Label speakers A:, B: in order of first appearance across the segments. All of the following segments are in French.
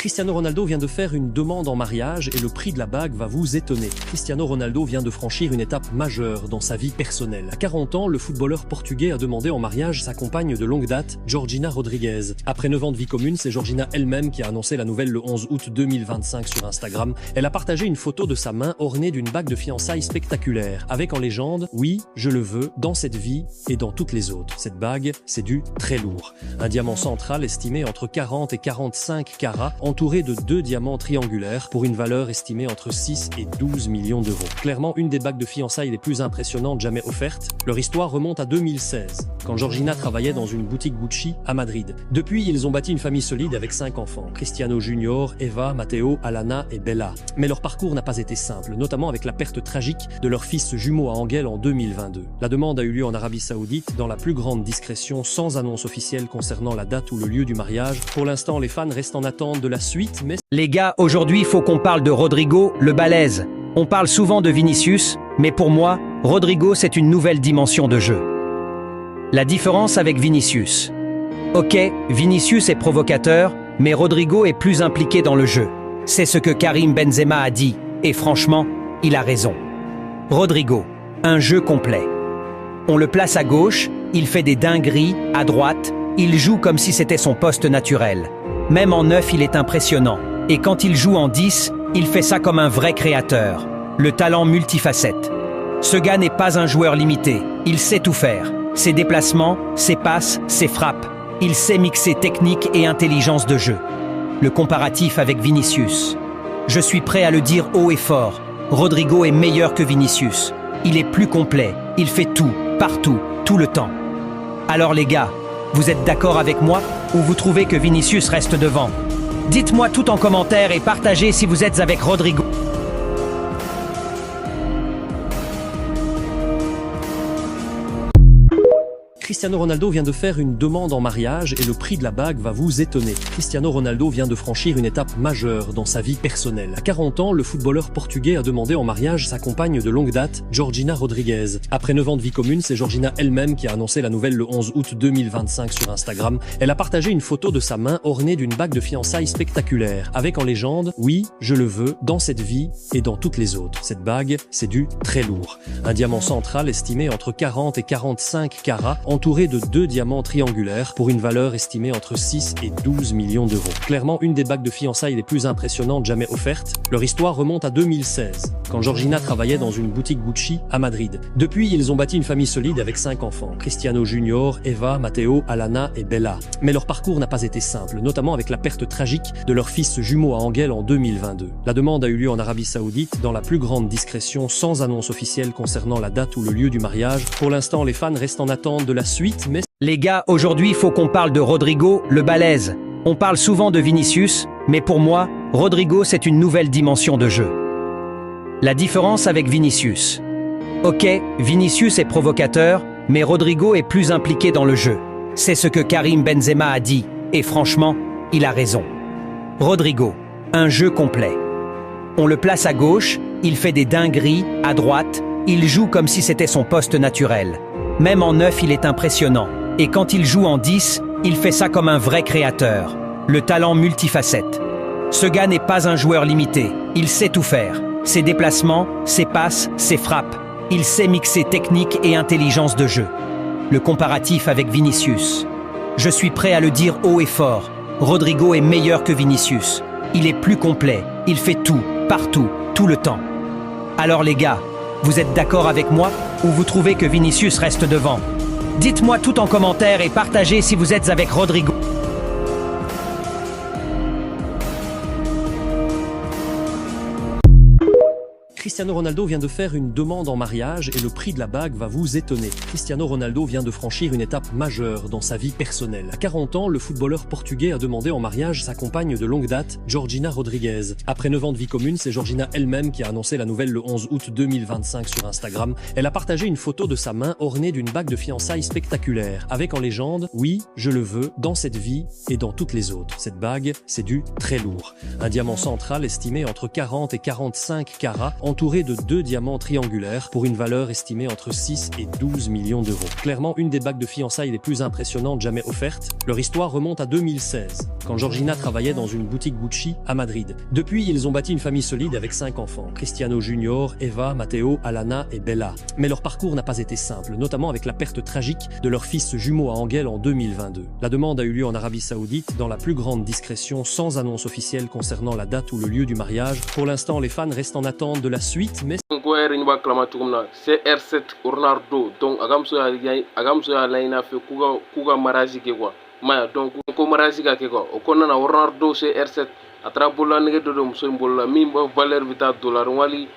A: Cristiano Ronaldo vient de faire une demande en mariage et le prix de la bague va vous étonner. Cristiano Ronaldo vient de franchir une étape majeure dans sa vie personnelle. À 40 ans, le footballeur portugais a demandé en mariage sa compagne de longue date, Georgina Rodrigues. Après 9 ans de vie commune, c'est Georgina elle-même qui a annoncé la nouvelle le 11 août 2025 sur Instagram. Elle a partagé une photo de sa main ornée d'une bague de fiançailles spectaculaire, avec en légende « Oui, je le veux, dans cette vie et dans toutes les autres ». Cette bague, c'est du très lourd. Un diamant central estimé entre 40 et 45 carats, entouré de 2 diamants triangulaires pour une valeur estimée entre 6 et 12 millions d'euros. Clairement, une des bagues de fiançailles les plus impressionnantes jamais offertes. Leur histoire remonte à 2016, quand Georgina travaillait dans une boutique Gucci à Madrid. Depuis, ils ont bâti une famille solide avec 5 enfants, Cristiano Junior, Eva, Matteo, Alana et Bella. Mais leur parcours n'a pas été simple, notamment avec la perte tragique de leur fils jumeau à Anguel en 2022. La demande a eu lieu en Arabie Saoudite, dans la plus grande discrétion, sans annonce officielle concernant la date ou le lieu du mariage. Pour l'instant, les fans restent en attente de la suite. Mais
B: les gars, aujourd'hui, il faut qu'on parle de Rodrigo, le balèze. On parle souvent de Vinicius, mais pour moi, Rodrigo, c'est une nouvelle dimension de jeu. La différence avec Vinicius. Ok, Vinicius est provocateur, mais Rodrigo est plus impliqué dans le jeu. C'est ce que Karim Benzema a dit, et franchement, il a raison. Rodrigo, un jeu complet. On le place à gauche, il fait des dingueries, à droite, il joue comme si c'était son poste naturel. Même en 9, il est impressionnant. Et quand il joue en 10, il fait ça comme un vrai créateur. Le talent multifacette. Ce gars n'est pas un joueur limité. Il sait tout faire. Ses déplacements, ses passes, ses frappes. Il sait mixer technique et intelligence de jeu. Le comparatif avec Vinicius. Je suis prêt à le dire haut et fort. Rodrigo est meilleur que Vinicius. Il est plus complet. Il fait tout, partout, tout le temps. Alors les gars, vous êtes d'accord avec moi ou vous trouvez que Vinicius reste devant? Dites-moi tout en commentaire et partagez si vous êtes avec Rodrigo.
A: Cristiano Ronaldo vient de faire une demande en mariage et le prix de la bague va vous étonner. Cristiano Ronaldo vient de franchir une étape majeure dans sa vie personnelle. À 40 ans, le footballeur portugais a demandé en mariage sa compagne de longue date, Georgina Rodrigues. Après 9 ans de vie commune, c'est Georgina elle-même qui a annoncé la nouvelle le 11 août 2025 sur Instagram. Elle a partagé une photo de sa main ornée d'une bague de fiançailles spectaculaire, avec en légende « Oui, je le veux, dans cette vie et dans toutes les autres ». Cette bague, c'est du très lourd. Un diamant central estimé entre 40 et 45 carats, entouré de 2 diamants triangulaires pour une valeur estimée entre 6 et 12 millions d'euros. Clairement, une des bagues de fiançailles les plus impressionnantes jamais offertes. Leur histoire remonte à 2016, quand Georgina travaillait dans une boutique Gucci à Madrid. Depuis, ils ont bâti une famille solide avec 5 enfants, Cristiano Junior, Eva, Matteo, Alana et Bella. Mais leur parcours n'a pas été simple, notamment avec la perte tragique de leur fils jumeau à Anguel en 2022. La demande a eu lieu en Arabie Saoudite, dans la plus grande discrétion, sans annonce officielle concernant la date ou le lieu du mariage. Pour l'instant, les fans restent en attente de la suite. Mais
B: les gars, aujourd'hui, il faut qu'on parle de Rodrigo, le balèze. On parle souvent de Vinicius, mais pour moi, Rodrigo, c'est une nouvelle dimension de jeu. La différence avec Vinicius. Ok, Vinicius est provocateur, mais Rodrigo est plus impliqué dans le jeu. C'est ce que Karim Benzema a dit, et franchement, il a raison. Rodrigo, un jeu complet. On le place à gauche, il fait des dingueries, à droite, il joue comme si c'était son poste naturel. Même en 9, il est impressionnant. Et quand il joue en 10, il fait ça comme un vrai créateur. Le talent multifacette. Ce gars n'est pas un joueur limité. Il sait tout faire. Ses déplacements, ses passes, ses frappes. Il sait mixer technique et intelligence de jeu. Le comparatif avec Vinicius. Je suis prêt à le dire haut et fort. Rodrigo est meilleur que Vinicius. Il est plus complet. Il fait tout, partout, tout le temps. Alors les gars, vous êtes d'accord avec moi ou vous trouvez que Vinicius reste devant? Dites-moi tout en commentaire et partagez si vous êtes avec Rodrigo.
A: Cristiano Ronaldo vient de faire une demande en mariage et le prix de la bague va vous étonner. Cristiano Ronaldo vient de franchir une étape majeure dans sa vie personnelle. À 40 ans, le footballeur portugais a demandé en mariage sa compagne de longue date, Georgina Rodrigues. Après 9 ans de vie commune, c'est Georgina elle-même qui a annoncé la nouvelle le 11 août 2025 sur Instagram. Elle a partagé une photo de sa main ornée d'une bague de fiançailles spectaculaire, avec en légende « Oui, je le veux, dans cette vie et dans toutes les autres ». Cette bague, c'est du très lourd. Un diamant central estimé entre 40 et 45 carats, entouré entouré de 2 diamants triangulaires pour une valeur estimée entre 6 et 12 millions d'euros. Clairement, une des bagues de fiançailles les plus impressionnantes jamais offertes. Leur histoire remonte à 2016, quand Georgina travaillait dans une boutique Gucci à Madrid. Depuis, ils ont bâti une famille solide avec 5 enfants, Cristiano Junior, Eva, Matteo, Alana et Bella. Mais leur parcours n'a pas été simple, notamment avec la perte tragique de leur fils jumeau à Anguel en 2022. La demande a eu lieu en Arabie Saoudite, dans la plus grande discrétion, sans annonce officielle concernant la date ou le lieu du mariage. Pour l'instant, les fans restent en attente de la suite, mais
C: CR7 Ronaldo donc agam so ya laina fe kuga maraji ke quoi maya donc ko maraji ka ke quoi o konna na Ronaldo CR7 atra bola nege do so mbola min ba valeur vita dollar wari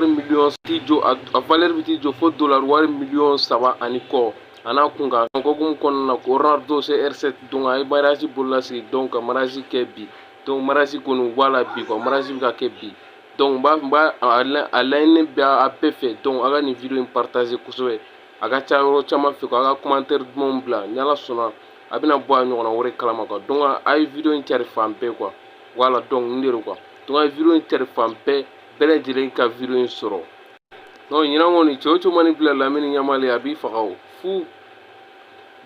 C: million tijo a valeur vita jo fo dollar wari million saba ani ko ana kunga ko gum konna ko Ronaldo CR7 donc ay maraji bola si donc maraji ke bi donc maraji kono wala bi ko maraji ka ke bi donc alain bia a fait donc aga ni vidéo partager kuswe aga chaaro chama fe ko aga commentaire mon bla nyala sona abina bo anyona wore kalama ko donc ay vidéo inter fampe quoi voilà donc ndiro quoi donc ay vidéo inter fampe bele dire ka vidéo soro non nyina ngoni chocho mani bla lamini nyamali abi fakaw fu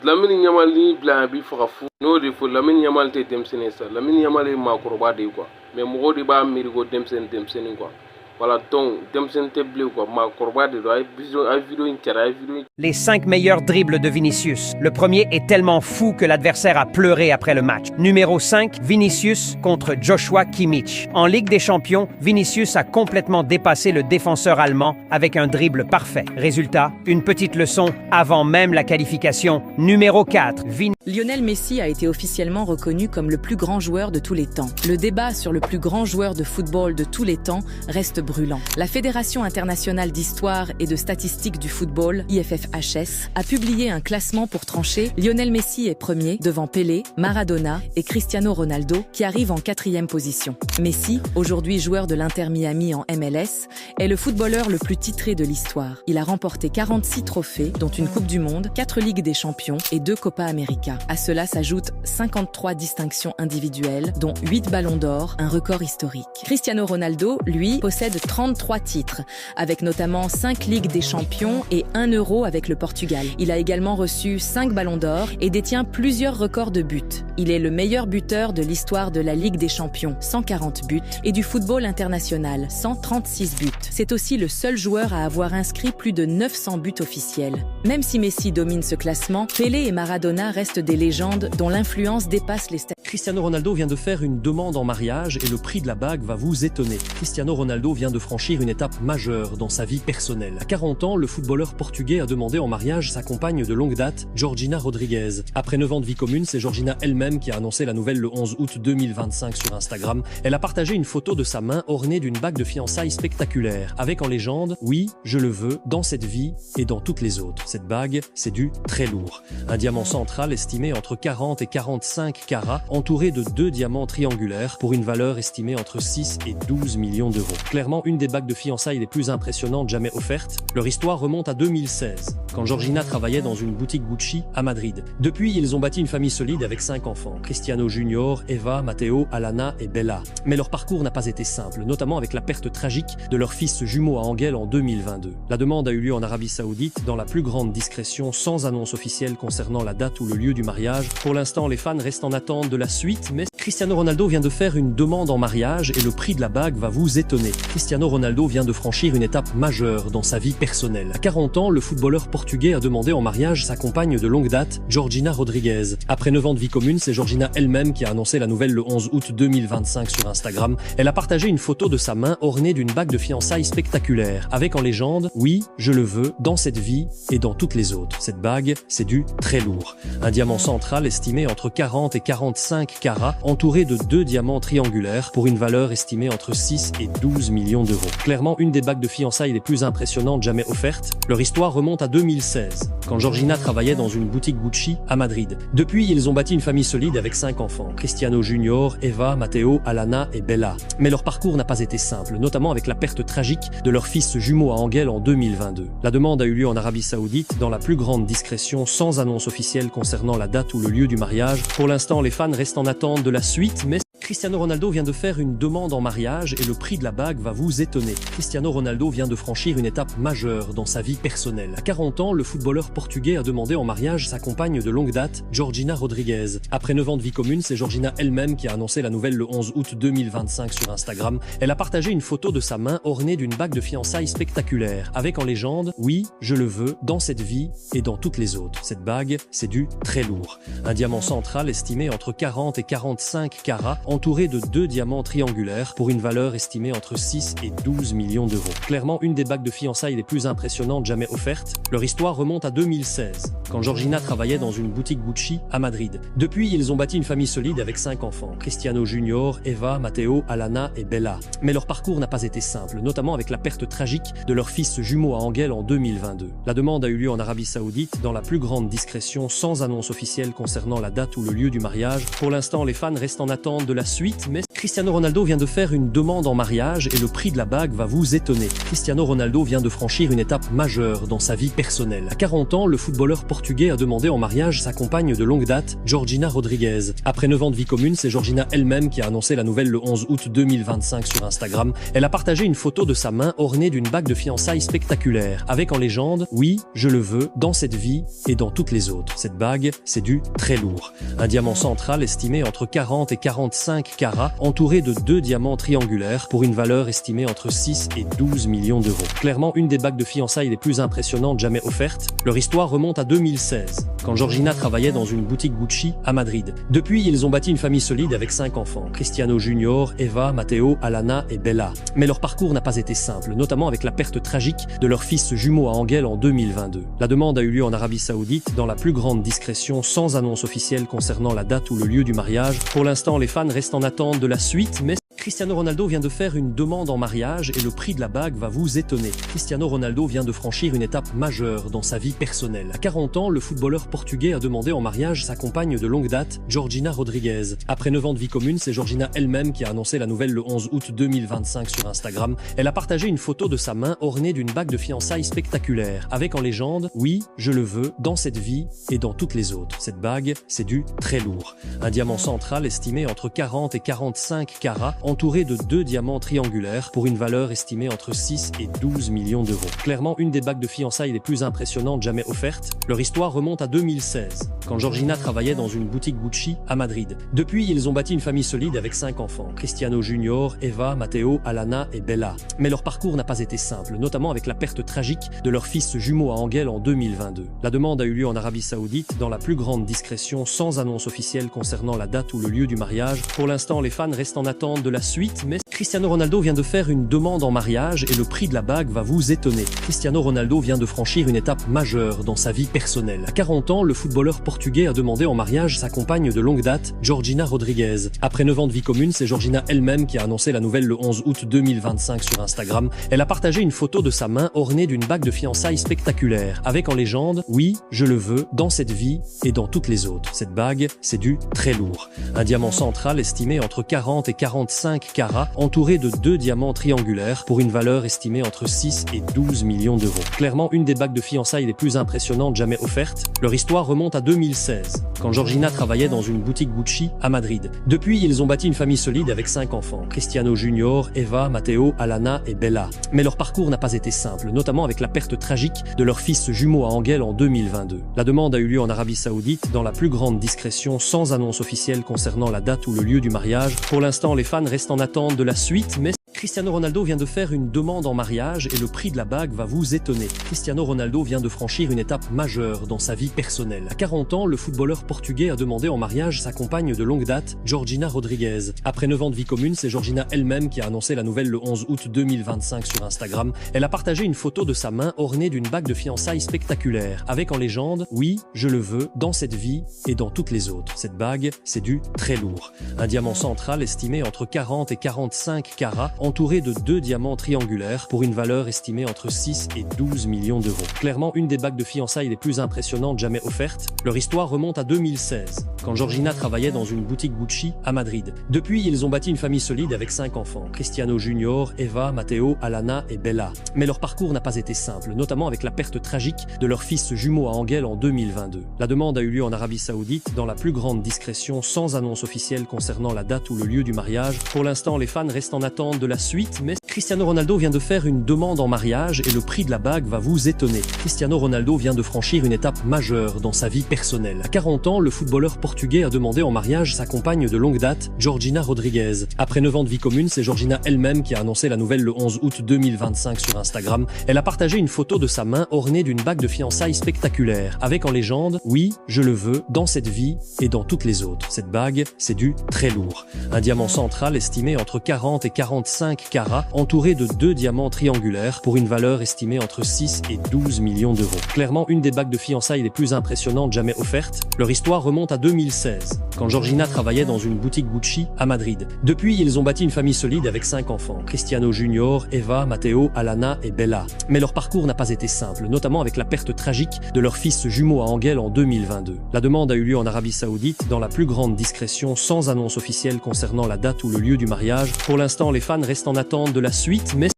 C: lamini nyamali bla abi fakaw fu no de fu lamini nyamal te demsene sa lamini nyamali makoroba de quoi mais mo di ba mirigo demsen quoi voilà donc demsen te bleu quoi ma korba de ay vidéo intérêt vidéo.
B: Les 5 meilleurs dribbles de Vinicius. Le premier est tellement fou que l'adversaire a pleuré après le match. Numéro 5, Vinicius contre Joshua Kimmich. En Ligue des Champions, Vinicius a complètement dépassé le défenseur allemand avec un dribble parfait. Résultat, une petite leçon avant même la qualification. Numéro 4,
D: Lionel Messi a été officiellement reconnu comme le plus grand joueur de tous les temps. Le débat sur le plus grand joueur de football de tous les temps reste brûlant. La Fédération internationale d'histoire et de statistiques du football, IFFHS, a publié un classement pour trancher. Lionel Messi est premier, devant Pelé, Maradona et Cristiano Ronaldo, qui arrivent en 4e position. Messi, aujourd'hui joueur de l'Inter Miami en MLS, est le footballeur le plus titré de l'histoire. Il a remporté 46 trophées, dont une Coupe du Monde, 4 Ligues des Champions et 2 Copa América. À cela s'ajoutent 53 distinctions individuelles, dont 8 ballons d'or, un record historique. Cristiano Ronaldo, lui, possède 33 titres, avec notamment 5 Ligues des Champions et 1 Euro avec le Portugal. Il a également reçu 5 ballons d'or et détient plusieurs records de buts. Il est le meilleur buteur de l'histoire de la Ligue des Champions, 140 buts, et du football international, 136 buts. C'est aussi le seul joueur à avoir inscrit plus de 900 buts officiels. Même si Messi domine ce classement, Pelé et Maradona restent des légendes dont l'influence dépasse les statistiques.
A: Cristiano Ronaldo vient de faire une demande en mariage et le prix de la bague va vous étonner. Cristiano Ronaldo vient de franchir une étape majeure dans sa vie personnelle. À 40 ans, le footballeur portugais a demandé en mariage sa compagne de longue date, Georgina Rodriguez. Après 9 ans de vie commune, c'est Georgina elle-même qui a annoncé la nouvelle le 11 août 2025 sur Instagram. Elle a partagé une photo de sa main ornée d'une bague de fiançailles spectaculaire, avec en légende « Oui, je le veux, dans cette vie et dans toutes les autres ». Cette bague, c'est du très lourd. Un diamant central estimé entre 40 et 45 carats, entouré de 2 diamants triangulaires pour une valeur estimée entre 6 et 12 millions d'euros. Clairement, une des bagues de fiançailles les plus impressionnantes jamais offertes. Leur histoire remonte à 2016, quand Georgina travaillait dans une boutique Gucci à Madrid. Depuis, ils ont bâti une famille solide avec 5 enfants, Cristiano Junior, Eva, Matteo, Alana et Bella. Mais leur parcours n'a pas été simple, notamment avec la perte tragique de leur fils jumeau à Anguel en 2022. La demande a eu lieu en Arabie Saoudite, dans la plus grande discrétion, sans annonce officielle concernant la date ou le lieu du mariage. Pour l'instant, les fans restent en attente de la suite, mais Cristiano Ronaldo vient de faire une demande en mariage et le prix de la bague va vous étonner. Cristiano Ronaldo vient de franchir une étape majeure dans sa vie personnelle. À 40 ans, le footballeur portugais a demandé en mariage sa compagne de longue date, Georgina Rodriguez. Après 9 ans de vie commune, c'est Georgina elle-même qui a annoncé la nouvelle le 11 août 2025 sur Instagram. Elle a partagé une photo de sa main ornée d'une bague de fiançailles spectaculaire, avec en légende « Oui, je le veux, dans cette vie et dans toutes les autres ». Cette bague, c'est du très lourd. Un diamant central estimé entre 40 et 45 carats, entouré de 2 diamants triangulaires pour une valeur estimée entre 6 et 12 millions d'euros. Clairement, une des bagues de fiançailles les plus impressionnantes jamais offertes. Leur histoire remonte à 2016, quand Georgina travaillait dans une boutique Gucci à Madrid. Depuis, ils ont bâti une famille solide avec 5 enfants, Cristiano Junior, Eva, Matteo, Alana et Bella. Mais leur parcours n'a pas été simple, notamment avec la perte tragique de leur fils jumeau à Anguel en 2022. La demande a eu lieu en Arabie Saoudite, dans la plus grande discrétion, sans annonce officielle concernant la date ou le lieu du mariage. Pour l'instant, les fans restent en attente de la suite, mais Cristiano Ronaldo vient de faire une demande en mariage et le prix de la bague va vous étonner. Cristiano Ronaldo vient de franchir une étape majeure dans sa vie personnelle. À 40 ans, le footballeur portugais a demandé en mariage sa compagne de longue date, Georgina Rodriguez. Après 9 ans de vie commune, c'est Georgina elle-même qui a annoncé la nouvelle le 11 août 2025 sur Instagram. Elle a partagé une photo de sa main ornée d'une bague de fiançailles spectaculaire, avec en légende « Oui, je le veux, dans cette vie et dans toutes les autres ». Cette bague, c'est du très lourd. Un diamant central estimé entre 40 et 45 carats, entouré de 2 diamants triangulaires pour une valeur estimée entre 6 et 12 millions d'euros. Clairement, une des bagues de fiançailles les plus impressionnantes jamais offertes. Leur histoire remonte à 2016, quand Georgina travaillait dans une boutique Gucci à Madrid. Depuis, ils ont bâti une famille solide avec 5 enfants, Cristiano Junior, Eva, Matteo, Alana et Bella. Mais leur parcours n'a pas été simple, notamment avec la perte tragique de leur fils jumeau à Angel en 2022. La demande a eu lieu en Arabie Saoudite dans la plus grande discrétion, sans annonce officielle concernant la date ou le lieu du mariage. Pour l'instant, les fans restent en attente de la suite, mais Cristiano Ronaldo vient de faire une demande en mariage et le prix de la bague va vous étonner. Cristiano Ronaldo vient de franchir une étape majeure dans sa vie personnelle. À 40 ans, le footballeur portugais a demandé en mariage sa compagne de longue date, Georgina Rodriguez. Après 9 ans de vie commune, c'est Georgina elle-même qui a annoncé la nouvelle le 11 août 2025 sur Instagram. Elle a partagé une photo de sa main ornée d'une bague de fiançailles spectaculaire, avec en légende « Oui, je le veux, dans cette vie et dans toutes les autres ». Cette bague, c'est du très lourd. Un diamant central estimé entre 40 et 45 carats, entouré de 2 diamants triangulaires pour une valeur estimée entre 6 et 12 millions d'euros. Clairement, une des bagues de fiançailles les plus impressionnantes jamais offertes. Leur histoire remonte à 2016, quand Georgina travaillait dans une boutique Gucci à Madrid. Depuis, ils ont bâti une famille solide avec 5 enfants, Cristiano Junior, Eva, Matteo, Alana et Bella. Mais leur parcours n'a pas été simple, notamment avec la perte tragique de leur fils jumeau à Angel en 2022. La demande a eu lieu en Arabie Saoudite dans la plus grande discrétion, sans annonce officielle concernant la date ou le lieu du mariage. Pour l'instant, les fans restent en attente de la suite, mais Cristiano Ronaldo vient de faire une demande en mariage et le prix de la bague va vous étonner. Cristiano Ronaldo vient de franchir une étape majeure dans sa vie personnelle. À 40 ans, le footballeur portugais a demandé en mariage sa compagne de longue date, Georgina Rodriguez. Après 9 ans de vie commune, c'est Georgina elle-même qui a annoncé la nouvelle le 11 août 2025 sur Instagram. Elle a partagé une photo de sa main ornée d'une bague de fiançailles spectaculaire, avec en légende « Oui, je le veux, dans cette vie et dans toutes les autres ». Cette bague, c'est du très lourd. Un diamant central estimé entre 40 et 45 carats, entouré de 2 diamants triangulaires pour une valeur estimée entre 6 et 12 millions d'euros. Clairement, une des bagues de fiançailles les plus impressionnantes jamais offertes. Leur histoire remonte à 2016, quand Georgina travaillait dans une boutique Gucci à Madrid. Depuis, ils ont bâti une famille solide avec 5 enfants, Cristiano Junior, Eva, Matteo, Alana et Bella. Mais leur parcours n'a pas été simple, notamment avec la perte tragique de leur fils jumeau à Angel en 2022. La demande a eu lieu en Arabie Saoudite dans la plus grande discrétion, sans annonce officielle concernant la date ou le lieu du mariage. Pour l'instant, les fans restent en attente de la suite, mais Cristiano Ronaldo vient de faire une demande en mariage et le prix de la bague va vous étonner. Cristiano Ronaldo vient de franchir une étape majeure dans sa vie personnelle. À 40 ans, le footballeur portugais a demandé en mariage sa compagne de longue date, Georgina Rodriguez. Après 9 ans de vie commune, c'est Georgina elle-même qui a annoncé la nouvelle le 11 août 2025 sur Instagram. Elle a partagé une photo de sa main ornée d'une bague de fiançailles spectaculaire, avec en légende « Oui, je le veux, dans cette vie et dans toutes les autres ». Cette bague, c'est du très lourd. Un diamant central estimé entre 40 et 45 carats, entouré de 2 diamants triangulaires pour une valeur estimée entre 6 et 12 millions d'euros. Clairement, une des bagues de fiançailles les plus impressionnantes jamais offertes. Leur histoire remonte à 2016, quand Georgina travaillait dans une boutique Gucci à Madrid. Depuis, ils ont bâti une famille solide avec 5 enfants, Cristiano Junior, Eva, Matteo, Alana et Bella. Mais leur parcours n'a pas été simple, notamment avec la perte tragique de leur fils jumeau à Angel en 2022. La demande a eu lieu en Arabie Saoudite dans la plus grande discrétion, sans annonce officielle concernant la date ou le lieu du mariage. Pour l'instant, les fans restent en attente de la suite, mais Cristiano Ronaldo vient de faire une demande en mariage et le prix de la bague va vous étonner. Cristiano Ronaldo vient de franchir une étape majeure dans sa vie personnelle. À 40 ans, le footballeur portugais a demandé en mariage sa compagne de longue date, Georgina Rodriguez. Après 9 ans de vie commune, c'est Georgina elle-même qui a annoncé la nouvelle le 11 août 2025 sur Instagram. Elle a partagé une photo de sa main ornée d'une bague de fiançailles spectaculaire, avec en légende « Oui, je le veux, dans cette vie et dans toutes les autres ». Cette bague, c'est du très lourd. Un diamant central estimé entre 40 et 45 carats, entourée de 2 diamants triangulaires pour une valeur estimée entre 6 et 12 millions d'euros. Clairement, une des bagues de fiançailles les plus impressionnantes jamais offertes. Leur histoire remonte à 2016, quand Georgina travaillait dans une boutique Gucci à Madrid. Depuis, ils ont bâti une famille solide avec 5 enfants, Cristiano Junior, Eva, Matteo, Alana et Bella. Mais leur parcours n'a pas été simple, notamment avec la perte tragique de leur fils jumeau à Anguel en 2022. La demande a eu lieu en Arabie Saoudite dans la plus grande discrétion, sans annonce officielle concernant la date ou le lieu du mariage. Pour l'instant, les fans restent en attente de la suite, mais Cristiano Ronaldo vient de faire une demande en mariage et le prix de la bague va vous étonner. Cristiano Ronaldo vient de franchir une étape majeure dans sa vie personnelle. À 40 ans, le footballeur portugais a demandé en mariage sa compagne de longue date, Georgina Rodriguez. Après 9 ans de vie commune, c'est Georgina elle-même qui a annoncé la nouvelle le 11 août 2025 sur Instagram. Elle a partagé une photo de sa main ornée d'une bague de fiançailles spectaculaire, avec en légende « Oui, je le veux, dans cette vie et dans toutes les autres ». Cette bague, c'est du très lourd. Un diamant central estimé entre 40 et 45 carats, entouré de 2 diamants triangulaires pour une valeur estimée entre 6 et 12 millions d'euros. Clairement, une des bagues de fiançailles les plus impressionnantes jamais offertes. Leur histoire remonte à 2016, quand Georgina travaillait dans une boutique Gucci à Madrid. Depuis, ils ont bâti une famille solide avec 5 enfants, Cristiano Junior, Eva, Matteo, Alana et Bella. Mais leur parcours n'a pas été simple, notamment avec la perte tragique de leur fils jumeau à Anguel en 2022. La demande a eu lieu en Arabie Saoudite dans la plus grande discrétion, sans annonce officielle concernant la date ou le lieu du mariage. Pour l'instant, les fans restent en attente de la suite, mais